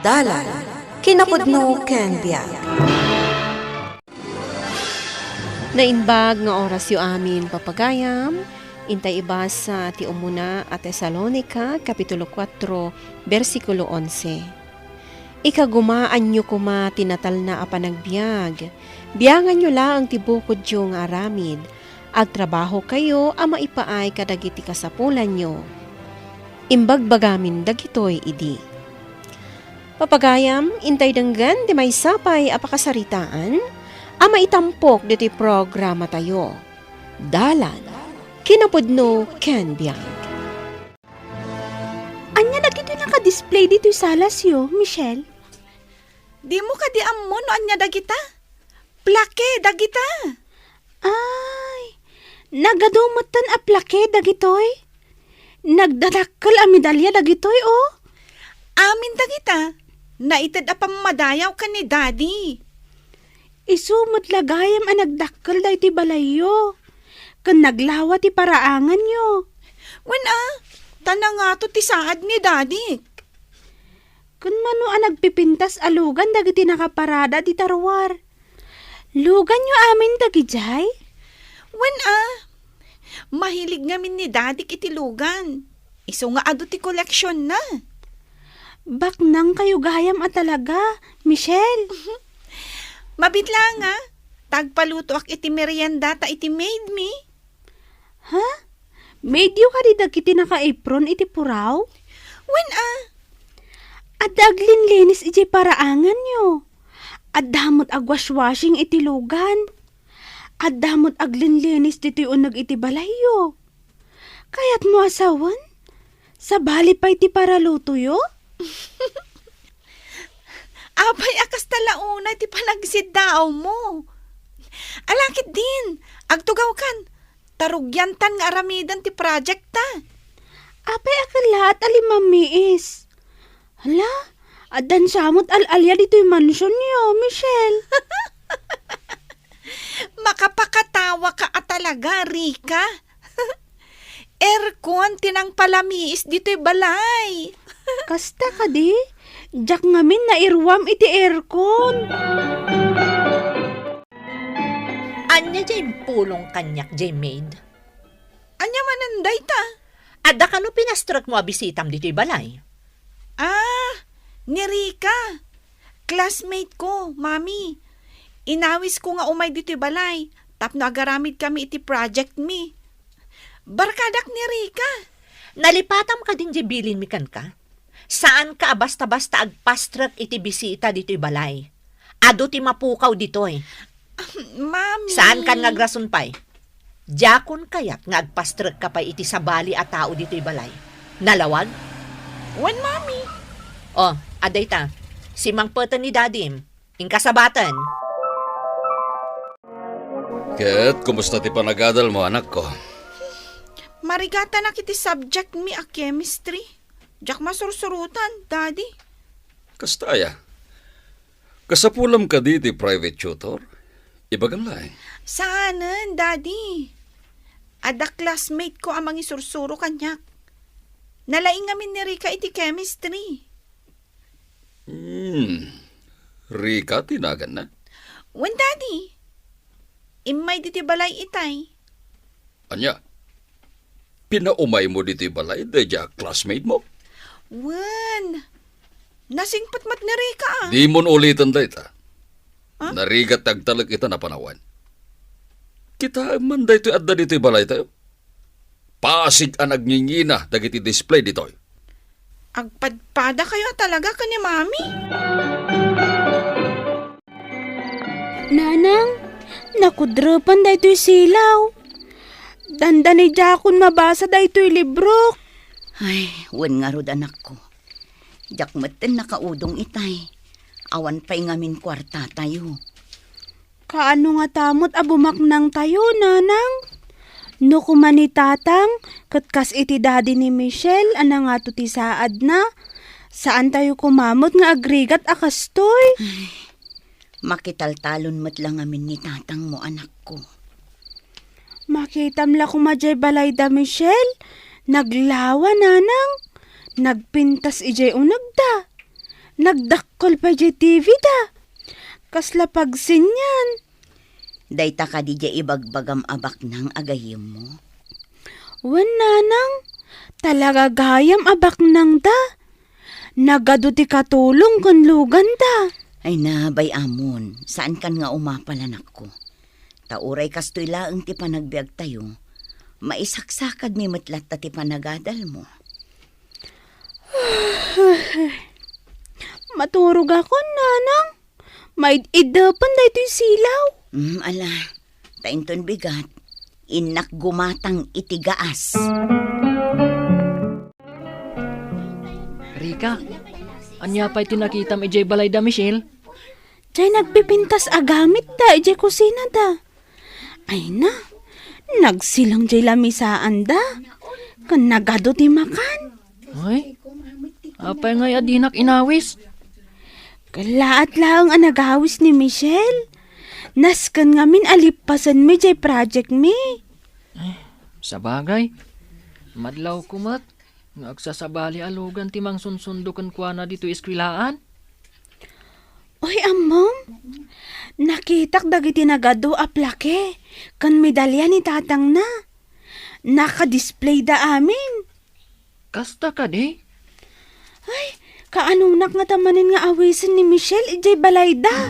Dalan, kinapudno ken biag. Nainbag nga oras yu amin papagayam, intay iba sa ti umuna at Tesalonica, Kapitulo 4, versikulo 11. Ikagumaan nyo kuma tinatal na apanagbiag, biyangan nyo lang tibukod yung aramid, agtrabaho kayo ama ipaay kadagiti kasapulan nyo. Imbagbagamin dagitoy idi. Papagayam, intay denggan di may sapay apakasaritaan, ama itampok diti programa tayo. Dalan, kinapudno ken biag. Anya na dito naka-display dito sa salas yo, Michelle? Di mo ka di ammon no anya dagita? Plake dagita. Ay, nagadumatan a plake dagitoy. Nagdadakkel a medalya dagitoy, oh. Amin dagita. Naitad a pamadayaw ka ni Daddy. Isumot lagayam a nagdakkel da iti balayo. Kan naglawa ti paraangan yo. Wen tanang nga to ti saad ni Daddy. Kun mano a nagpipintas alugan dagiti nakaparada ti tarwar. Lugan yo amin dagijay? Wen mahilig ngamin ni Daddy iti lugan. Iso nga ado ti koleksyon na. Baknang kayo gayam a talaga, Michelle. Mabitla nga. Tagpaluto ak iti merienda ta iti made me. Ha? Medyo ka di dagiti naka-apron iti puraw? Wen Adaglin linis iti paraangan nyo. Adamot agwash-washing iti lugan. Adamot aglinlinis dito'y unag iti balayo. Kaya't mo asawan? Sa bali pa iti paraluto yo? Abay akas talauna iti panagsidaaw mo. Alakit din. Agtugaw kan. Tarugyantan nga aramidan ti project ta. Apay akalat alimamiis. Hala, adan samot al-alya dito'y mansyon yo, Michelle. Makapakatawa ka talaga, Rika. Aircon tinang palamiis dito'y balay. Kasta ka di? Jak ngamin na irwam iti aircon. Anya jay pulong kanyak jay maid. Anya mananday ta? Adda ka no pinastrak mo abisitam dito'y balay. Ni Rika. Classmate ko, Mami. Inawis ko nga umay dito'y balay. Tapno agaramid kami iti project mi. Barkadak ni Rika. Nalipatam ka din jay bilin mi kan ka? Saan ka basta-basta agpastrak iti bisita dito'y balay? Ado ti mapukaw dito'y. Mami. Saan kan ngagrason pa'y? Diyakon kayak nga agpastrak ka pa iti sabali at tao dito'y balay. Nalawag? Wen, Mami. Oh, aday ta. Si Mang Patan ni Dadim. Inkasabatan. Ket, kumusta ti panagadal mo, anak ko? Marigata na kiti subject mi a chemistry. Jak masursurutan, Daddy. Kastaya. Kasapulam ka di private tutor? Ibagan lay. Saanan, Daddy? Ada classmate ko amang isursuro kanyak. Nalaing ngamin ni Rika iti chemistry. Rika, tinagan na. Wen, Daddy? Imay diti balay itay. Anya, pinaumay mo dito balay, deja classmate mo? Wen, nasingpat mat ni Rika Di mo ulitan da ita. Narigat tagtalag ita na panawan. Kita man da ito adda dito balay tayo. Pasig ang nagngingina dagiti display dito. Agpadpada kayo talaga kanya, Mami. Nanang, nakudrapan da ito'y silaw. Dandanay jakon mabasa da ito'y libro. Ay, wen nga rod anak ko. Jak maten nakaudong itay. Awan pa'y ngamin kwarta tayo. Kaano nga tamot abumaknang tayo, nanang? No kumanitatang, katkas iti daddy ni Michelle, anang nga ti saad na. Saan tayo kumamot nga agrigat akastoy? Ay, makitaltalon mat lang amin ni tatang mo, anak ko. Makitam la kumajay balay da Michelle. Naglawa nanang. Nagpintas ijay unagda. Nagdakkol pa di TV da. Kasla pagsin yan. Dayta ka di ibagbagam abak ng agayim mo. Wan nanang, talaga gayam abak nang da. Nagado ti katulong kun lugan da. Ay na, bay amon, saan kan nga umapalanak ko? Tauray kastoy laeng ti panagbiag tayo. Maisaksakad mi matlat ti panagadal mo. Maturog ako, nanang. May idapan da ito'y silaw. Ala, tainton bigat. Inak gumatang itigaas. Rika, anya pa'y tinakitam ijay balay da, Michelle? Jay nagpipintas agamit da, ijay kusina da. Ay na, nagsilang jay lamisaan da. Kan nagado ti makan. Ay, apay ngay adinak inawis. Kalaat lang ang nagawis ni Michelle. Naskan nga min alipasan mi jay project mi. Sa bagay, madlaw kumat. Nagsasabali alugan timang sunsundukan kwa na dito iskwilaan. Oy, amom. Nakitak dagiti nagado aplake. Kan medalya ni tatang na. Naka-display da amin. Kasta ka di? Ay, kaanunak nga tamanin nga awisan ni Michelle ijay balay da.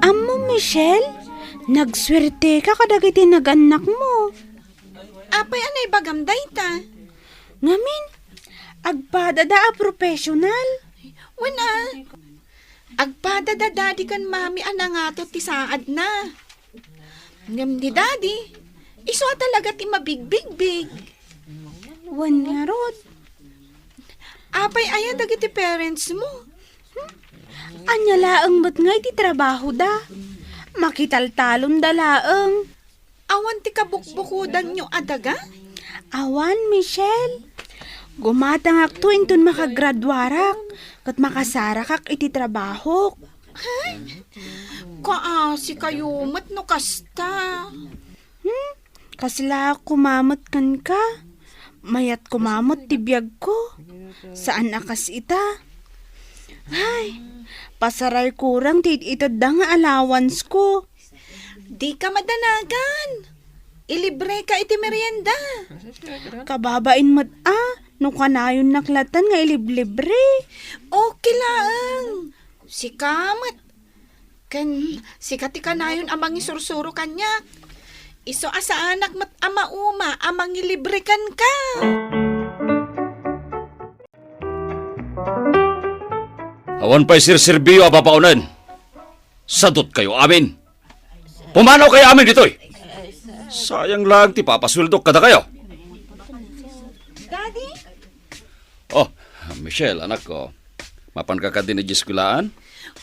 Amo, Michelle, nagswerte ka kadagiti naganak mo. Apay anay bagam dayta. Ngamin, agpadada a professional. Wana. Agpada daddy kan mami anangato ti saad na. Ngam di daddy. Iso talaga ti mabig-big-big. Wan nga rod. Apay ayan dagiti parents mo. Anya laeng ba't ngay ti trabaho da? Makitaltalon da laeng. Awan ti kabukbukudan nyo adaga? Awan, Michelle. Gumatangak to inton makagradwarak. Kat makasarakak iti trabaho. Kaasi kayo mat no kasta. Kasla kumamot kan ka. Mayat kumamot ti biyag ko. Saan akas ita? Ay, pasaray kurang ti itod da nga allowance ko. Di ka madanagan. Ilibre ka iti merienda. Kababain mat no kanayon naklatan nga iliblibre. Okay lang. Si kamat. Kan si kati kanayon amang isursuro kanyak. Iso asa anak mat ama uma amang ilibre kan ka. Awan pa'y sirserbiyo apapaunan. Sadot kayo amin. Pumanaw kayo amin ditoy. Sayang lang ti papasweldo kada kayo. Daddy? Oh, Michelle, anak ko. Mapan ka din na eskwilaan?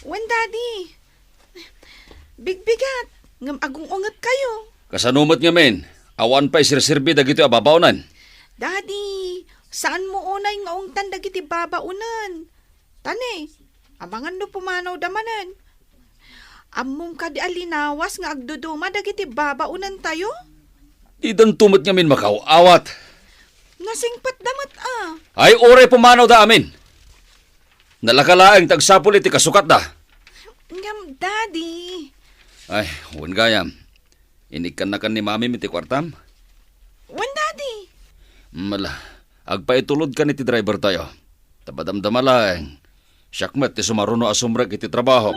Wen daddy. Bigbigat. Ngam agong ungat kayo. Kasanumat nga men. Awan pa'y sirserbi dagito apapaunan. Daddy, saan mo unay nga ungtan dagiti babaunan? Tane, abangan no pumanaw damanan. Ammong ka di alinawas nga agduduma dagiti babaunan tayo? Idan tumot nga men makauawat. Nasingpat damat Ay oray pumanaw da amin. Nalakalaang tagsapul iti kasukat da. Ngam, daddy. Ay, huwag gayam. Inikan na kan ni mami miti kwartam. Wen daddy. Mala, agpaitulod ka ni ti driver tayo. Tabadamdamalang. Syakmet ti sumaruno asumrag iti trabaho.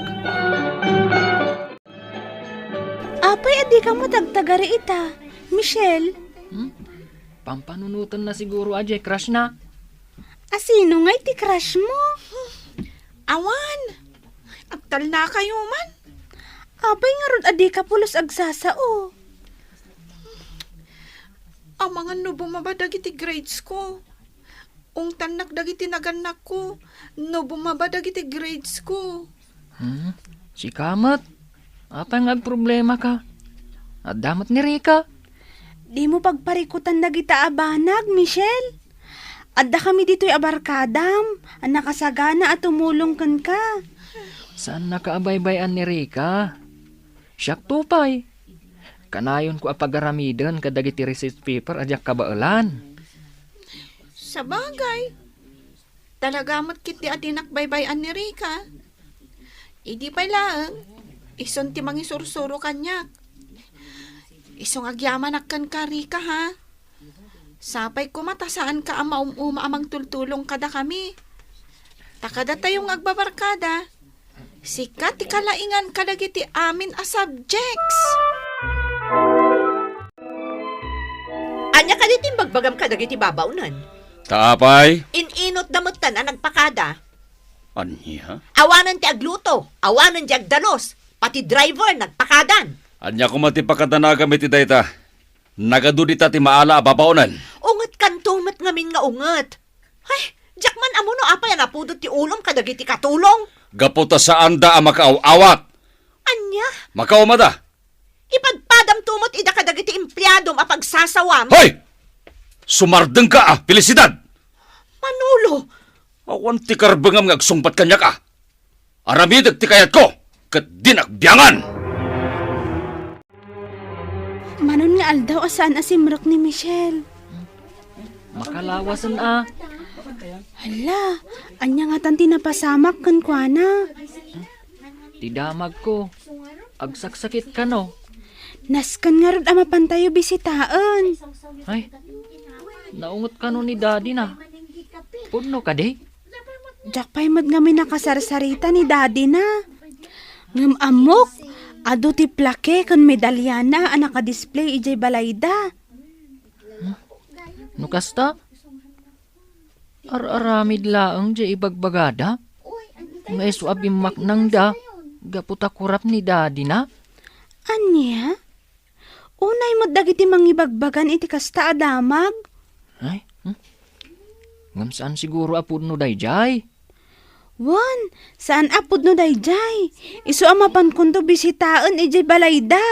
Apay, adi ka mo tagtagari ita. Michelle, Pampanunutan na siguro ajay, crush na. asino nga iti crush mo? Awan. Agtal na kayo man. Apay nga rod adi ka pulos agsasao. Ang mga no bumaba dagiti grades ko. Ungtan nak dagiti naganak ko. No bumaba dagiti grades ko. Si Kamat, apay nga problema ka? At damat ni Rika. Di mo pagparikutan na kita abanag, Michelle. Adda kami dito'y abarkadam. Ang nakasagana at tumulong kan ka. Saan nakaabay-bayan ni Rika? Siyak tupay. Kanayon ko apagaramidan kadagiti receipt paper adyak kabaalan. Sa bagay. Talagamot kiti adinak baybayan ni Rika. Idi pa lang, ison ti mangisursuro kanyak. Isong agyaman akkan ka Rika ha. Sapay ko matasaan ka ama amang tultulong kada kami. Takada tayong agbabarkada. Sikat ti kalaingan kadagiti amin a subjects. Anya ka diti bagbagam ka dagiti babaunan. Taapay? Ininot damutan ang nagpakada. Anya? Awanan ti agluto, awanan ti agdalos, pati driver nagpakadan. Anya ko matipakatanaga iti dayta. Nagadudita ti maala ababaonan. Unget kantumet ngamin nga unget. Ay, jakman amo no apay napudot ti ulom kadagiti katulong. Gaputa saan da ang makaaw-awat. Anya, Makaumada. ipadpadam tumot ida kadagiti empleyadom a pagsasawam. Hoy! Sumardeng ka felicidad! Manolo, Awan ti karbengam nga agsungpat kanya ka. Aramidag ti kayat ko, kat dinakbiyangan. Manon nga aldaw asaan asimrok ni Michelle. Makalawasan Hala, anya nga tanti napasamak kan kuana. Tidamag ko. Agsaksakit ka no. Naskan nga rod ama pantayo bisitaan. Ay, naungot ka no ni daddy na. Puno ka di? Jak pa'y madngami nakasarsarita ni daddy na. Ngam amok, ado ti plake kan medalyana ang nakadisplay ijay balayda. Nukasta? Ar-aramid laang di ibagbagada? Nga iso abimak nang da. Gaputa kurap ni daddy na? Anya? Unay mo dagiti mangibagbagan iti kasta adamag? Ay, ngam saan siguro apod no dayjay? Wan, saan apod no dayjay? Isu amapan kundo bisitaan ijay balayda.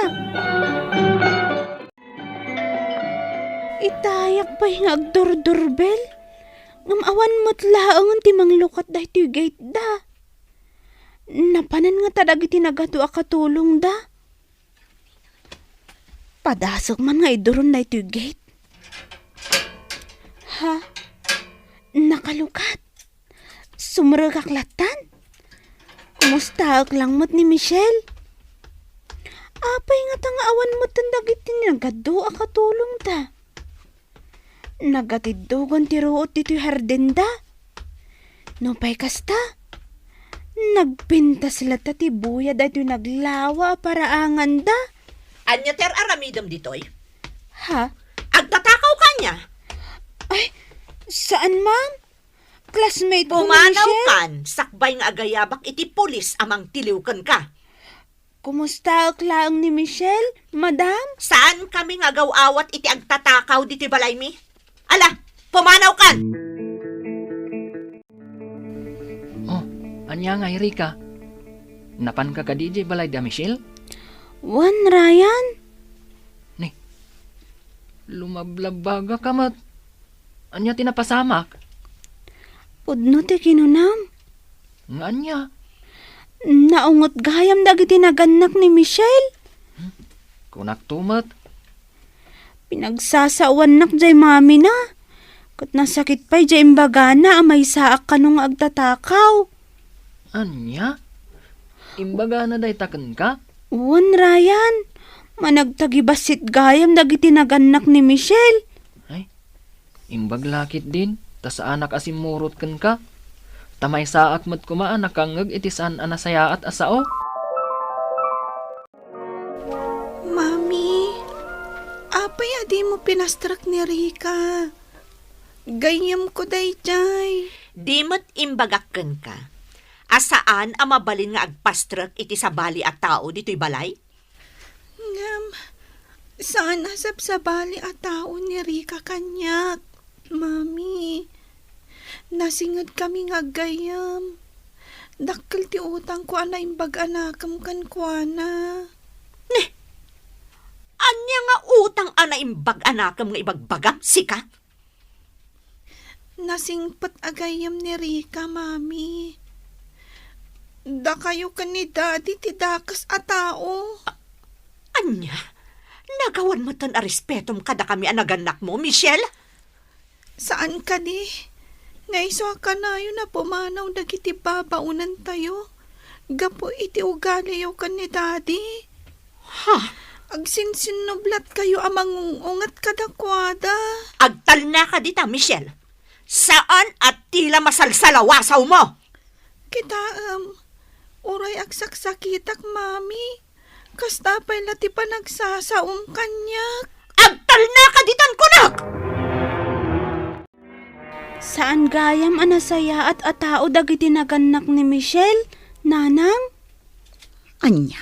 Itayak pa yung agdur-durbel. Ngam awan mo't laang ti manglukat da iti gate da. Napanan nga tadag iti nagado akatulong da. Padasok man nga iduron na ito gate. Ha? Nakalukat? Sumuragaklatan? Kumusta ak lang mo't ni Michelle? Apay nga tanga awan mo't tandag iti nagado akatulong da. Nagatidugon ti ruot iti hardin da. No pa'y kasta. Nagpintas sila ti buya da ito naglawa paraangan da. anya ter aramidam ditoy. Ha? Agtatakaw kanya. Ay, saan ma'am? Classmate ko Pumanaw Michelle. kan, sakbay nga agayabak iti pulis amang tiliwkan ka. Kumusta ak laang ni Michelle, madam? Saan kami nga gawawat iti agtatakaw diti balay mi? Ala, pumanaw kan! Oh, anya nga Erika. Napan ka DJ balay da Michelle? Wan, Ryan? Lumablabaga ka mat. Anya tinapasamak? Pudno ti kinunam. Nga anya? Naungot gayam dagiti naganak ni Michelle. Kunak tumat. Pinagsasawan nak jay mami na. Kat nasakit pa'y jay imbaga na amay saak kanong agtatakaw. Anya? Imbaga na day taken ka? Wan, Ryan. Managtagibasit gayam dagiti naganak ni Michelle. Ay, imbaglakit din. Ta sa anak asimurot ken ka. Tamay saak mat kumaan nakangag iti saan anasaya at asao. Mami, apay adi mo pinastrak ni Rika. Gayam ko dayjay. Di mo't imbagakken ka. Asaan ang mabalin nga agpastrak iti sabali at tao dito'y balay? Ngam, saan asap sa bali at tao ni Rika kanyak? Mami, nasingad kami nga gayam. Dakkel ti utang ko ana imbag anakam kan kuana. Anya nga utang ana imbag anakam nga ibagbagam, sika? Nasingpat agayam ni Rika, mami. Da kayo ka ni daddy ti dakas a tao. Anya, nagawan mo tan a respetom kada kami anaganak mo, Michelle? Saan ka di? Naiswa ka na yun na pumanaw dagiti babaunan tayo. Gapo iti ugali yaw kan ni daddy. Ha? Agsinsinublat kayo amang ungat kadakwada. Agtal na ka dita, Michelle. Saan at tila masalsalawasaw mo? Kita, uray agsaksakitak, mami. Kasta pa'y lati pa nagsasaong kanyak. Agtal na ka ditan kunak! Saan gayam anasaya at atao dagiti naganak ni Michelle, nanang? Anya,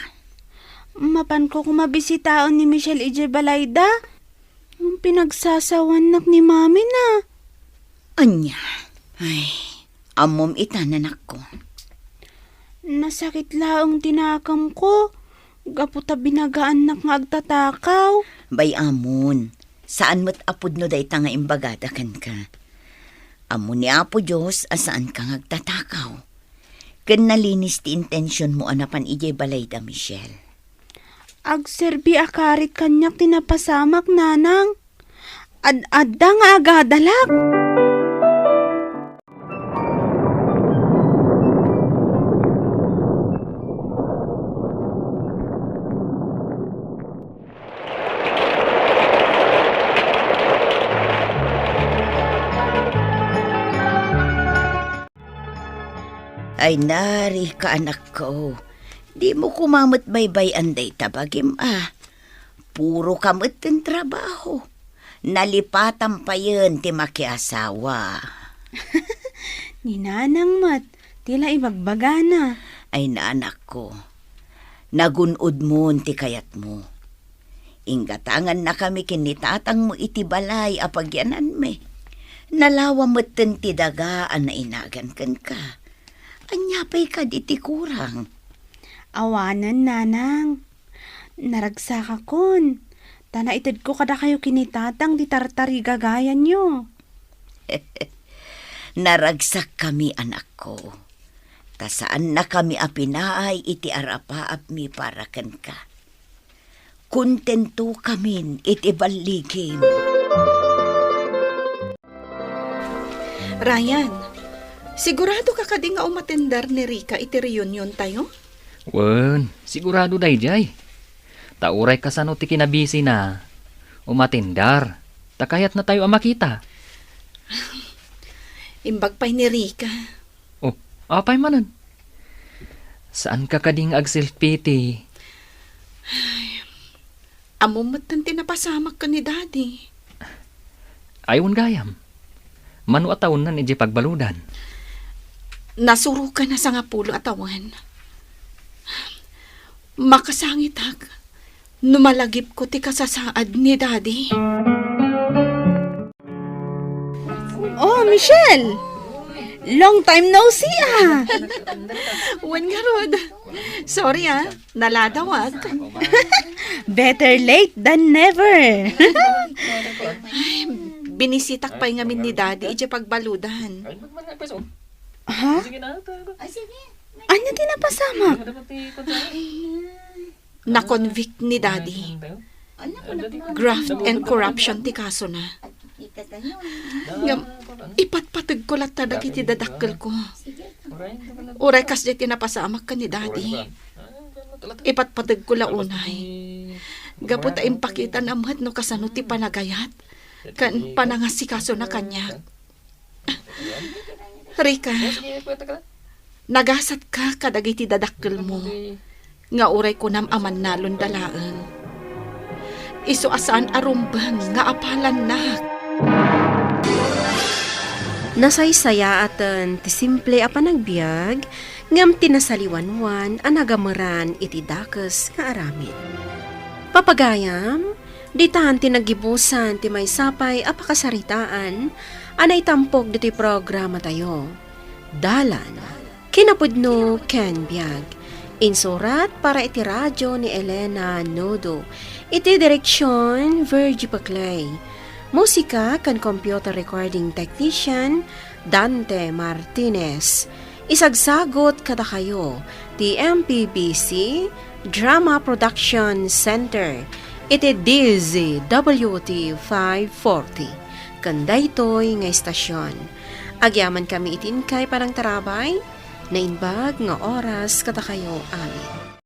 Mapan ko kumabisitaon ni Michelle ije balayda. Ang pinagsasawanak ni mami na. anya. Ay, amom itanan ako. Nasakit laong tinakam ko. Gaputa binagaan nak nga agtatakaw. Bay amon, saan mo't apod no day nga imbagadakan ka? Amon ni Apo Diyos, asaan ka ngagtatakaw? Ken nalinis ti intensyon mo anapan ije balayda, Michelle. Agserbi akarit kanyak tinapasamak, nanang. Ad-adda nga agadalak. Ay nari ka anak ko. Di mo kumamot baybay anday tabagim Puro kamot ng trabaho. Nalipatan pa yun ti makiasawa. Ni nanang mat, tila ibagbagana. Ay naanak ko. Nagunod mo ti kayat mo. Inggatangan na kami kinitatang mo iti balay apagyanan me. Nalawa mo ti dagaan na inagan kan ka. Anyapay ka di ti kurang. Awanan, nanang. Naragsak akon. Tana itid ko kada kayo kinitatang di tartari gagayan nyo. Naragsak kami anak ko. Tasaan na kami apinaay iti arapaap mi para ken ka. Kontento kami iti baligim. Ryan, sigurado ka kadi nga umatendar ni Rika iti reunion tayo? Wen, sigurado dayjay. Tauray ka sano ti kinabisi na. Umatindar. Takayat na tayo ang makita. Imbag pa'y ni Rika. Oh, apay manan. Saan ka kading agsilpiti? Amumatan tinapasamak ka ni daddy. Ayon gayam. Manu atawon nan iji pagbaludan. Nasuro ka na sa nga pulo atawan. Makasangit hag. Numalagip ko ti kasasaad ni daddy. Oh, Michelle! Long time no see Wan nga rod. Sorry naladawag. Better late than never. Binisitak pa'y ngamin ni daddy iti pagbaludan. Ha? Anya tinapasamak? Na-convict ni daddy. Graft and corruption ti kaso na. Ipatpatag ko lang tadag iti dadakkel ko. Uray kas di tinapasamak ka ni daddy. Ipatpatag ko lang unay. Gapot ay impakita namat no kasano ti panagayat. Kan panangasikaso na kanya. Rika, nagasat ka kadag iti dadakkel mo. Nga uray ko nam aman nalon dalaan. Iso asaan arumbang nga apalan na. Nasaysaya atan ti simple a panagbiag ngam tinasaliwanwan a nagamaran iti dakes nga aramid. Papagayam, ditahan ti nagibusan ti may sapay a pakasaritaan anay tampok diti programa tayo. Dalan, kinapudno ken biag. Insurat para iti radyo ni Elena Nodo. Iti direksyon Virgie Paclay. Musika kan computer recording technician Dante Martinez. Isagsagot kada kayo ti MPBC Drama Production Center. Iti DZWT 540. Kandaytoy nga istasyon. Agyaman kami itin kay parang tarabay, na inbag nga oras kata kayo amin.